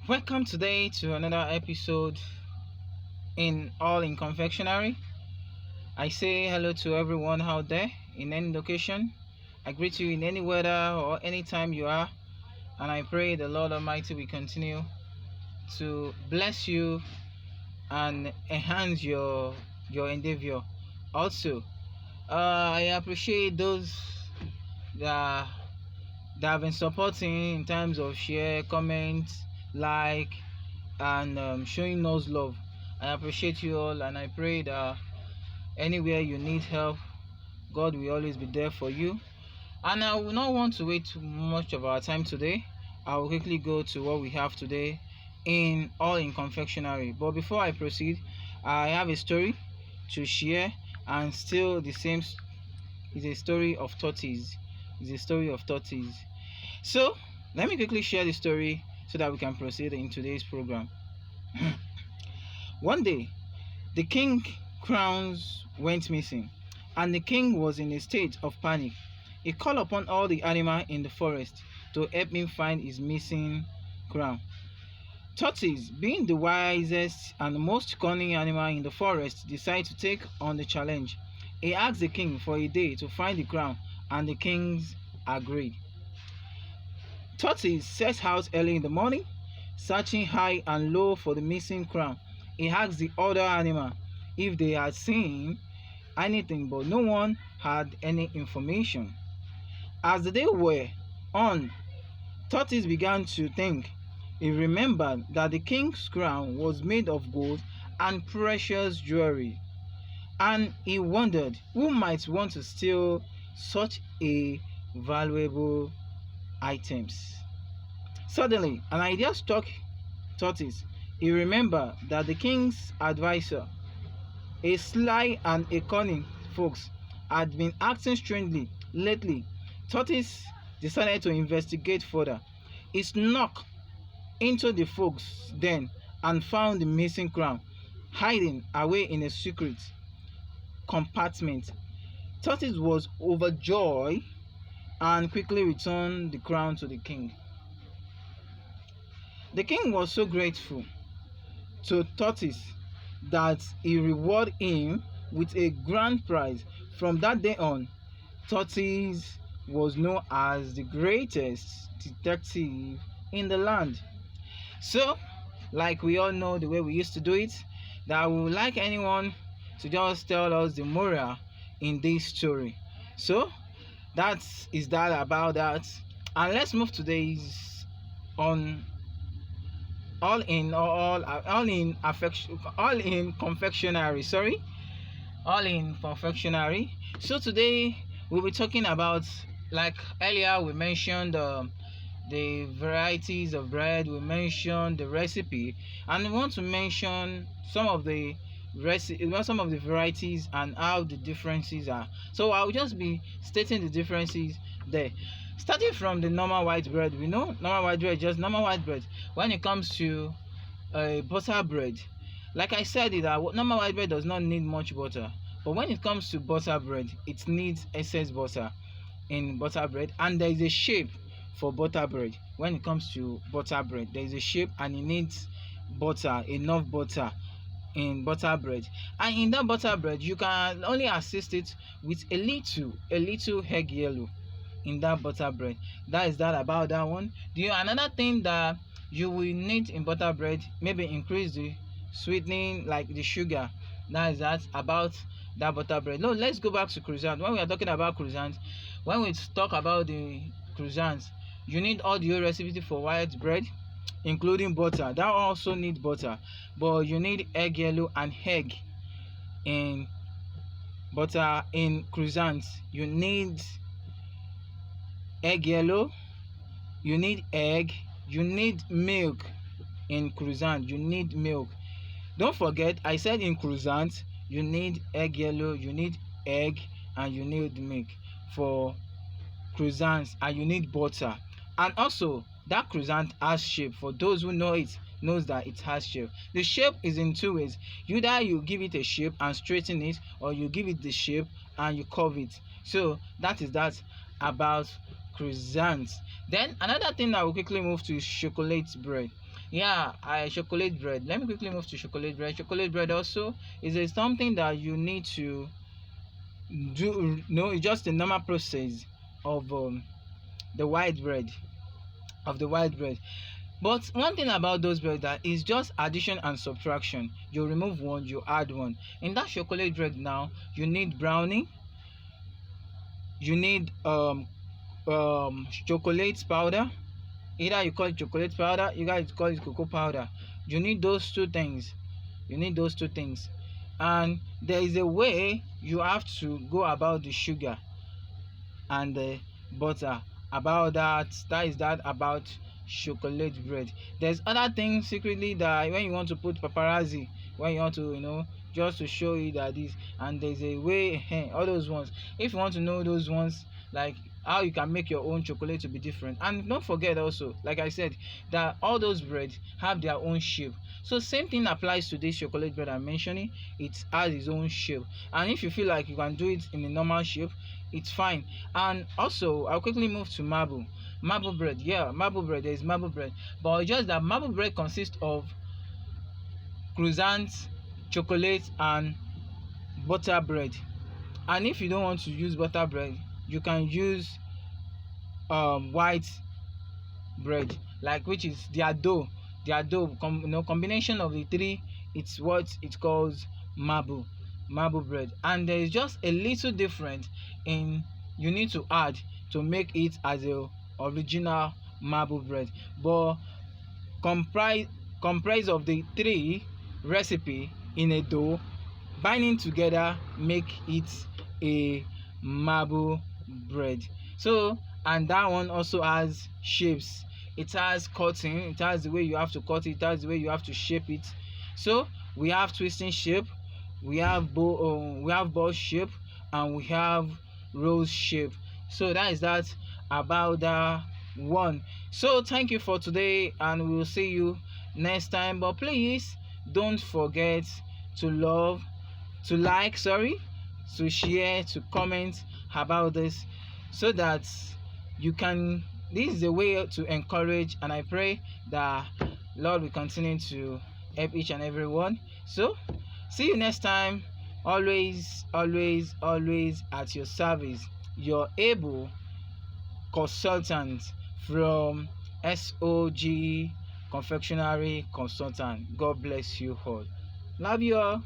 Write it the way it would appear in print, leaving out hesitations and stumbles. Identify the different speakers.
Speaker 1: Welcome today to another episode in All in Confectionery. I say hello to everyone out there in any location. I greet you in any weather or any time you are, and I pray the Lord Almighty will continue to bless you and enhance your endeavor. Also, I appreciate those that have been supporting in terms of share, comment, like, and showing us love. I appreciate you all, and I pray that anywhere you need help, God will always be there for you. And I will not want to wait too much of our time today. I will quickly go to what we have today in All in Confectionery. But before I proceed, I have a story to share, and still the same is a story of tortoise. It's a story of tortoise. So let me quickly share the story so that we can proceed in today's program. One day, the king crowns went missing, and the king was in a state of panic. He called upon all the animals in the forest to help him find his missing crown. Tortoise, being the wisest and most cunning animal in the forest, decided to take on the challenge. He asked the king for a day to find the crown, and the king agreed. Tortoise set out early in the morning, searching high and low for the missing crown. He asked the other animal if they had seen anything, but no one had any information. As the day wore on, Tortoise began to think. He remembered that the king's crown was made of gold and precious jewelry, and he wondered who might want to steal such a valuable items. Suddenly, an idea struck Tortoise. He remembered that the king's advisor, a sly and a cunning fox, had been acting strangely lately. Tortoise decided to investigate further. He snuck into the fox den and found the missing crown hiding away in a secret compartment. Tortoise was overjoyed and quickly returned the crown to the king. The king was so grateful to Tortoise that he rewarded him with a grand prize. From that day on, Tortoise was known as the greatest detective in the land. So, like we all know the way we used to do it, that we would like anyone to just tell us the moral in this story. So, that is that about that. And let's move to today's on all in confectionery. All in confectionery. So today we'll be talking about, like earlier we mentioned the varieties of bread, we mentioned the recipe, and we want to mention some of the varieties and how the differences are. So I'll just be stating the differences there. Starting from the normal white bread, we know normal white bread, just normal white bread. When it comes to butter bread, like I said, normal white bread does not need much butter, but when it comes to butter bread, it needs excess butter in butter bread, and there is a shape for butter bread. When it comes to butter bread, there is a shape, and it needs butter, enough butter in butter bread. And in that butter bread, you can only assist it with a little egg yellow in that butter bread. That is that about that one. Another thing that you will need in butter bread, maybe increase the sweetening, like the sugar. That is that about that butter bread. No, let's go back to croissant. When we are talking about croissant, when we talk about the croissants, you need all the recipe for white bread, including butter. That also needs butter, but you need egg yellow and egg in butter. In croissants, you need egg yellow, you need egg, you need milk. In croissant, you need milk. Don't forget, I said in croissant you need egg yellow, you need egg, and you need milk for croissants, and you need butter. And also that croissant has shape. For those who know it, knows that it has shape. The shape is in two ways. Either you give it a shape and straighten it, or you give it the shape and you curve it. So that is that about croissants. Then another thing that we'll quickly move to is chocolate bread. Yeah, I chocolate bread. Let me quickly move to chocolate bread. Chocolate bread also is a something that you need to do. No, it's just a normal process of the white bread of the white bread. But one thing about those bread that is just addition and subtraction. You remove one, you add one. In that chocolate bread now, you need brownie, you need chocolate powder. Either you call it chocolate powder, you guys call it cocoa powder. You need those two things. You need those two things. And there is a way you have to go about the sugar and the butter. About that is that about chocolate bread. There's other things secretly that when you want to put paparazzi, when you want to just to show you that this, and there's a way all those ones. If you want to know those ones, like how you can make your own chocolate to be different. And don't forget also, like I said, that all those bread have their own shape. So same thing applies to this chocolate bread I'm mentioning. It has its own shape, and if you feel like you can do it in a normal shape, it's fine. And also I'll quickly move to marble bread. Yeah, marble bread. There is marble bread, but it's just that marble bread consists of croissants, chocolate, and butter bread. And if you don't want to use butter bread, you can use white bread, like, which is their dough combination of the three. It's what it calls marble bread. And there is just a little different in you need to add to make it as a original marble bread, but comprise of the three recipe in a dough, binding together make it a marble bread. So, and that one also has shapes. It has cutting, it has the way you have to cut it, it has the way you have to shape it. So we have twisting shape, we have ball shape, and we have rose shape. So that is that about that one. So thank you for today, and we will see you next time. But please don't forget to love, to like, to share, to comment about this, so that you can, this is a way to encourage, and I pray that Lord will continue to help each and every one. So see you next time. Always at your service, your able consultant from S.O.G Confectionery Consultant. God bless you all. Love you all.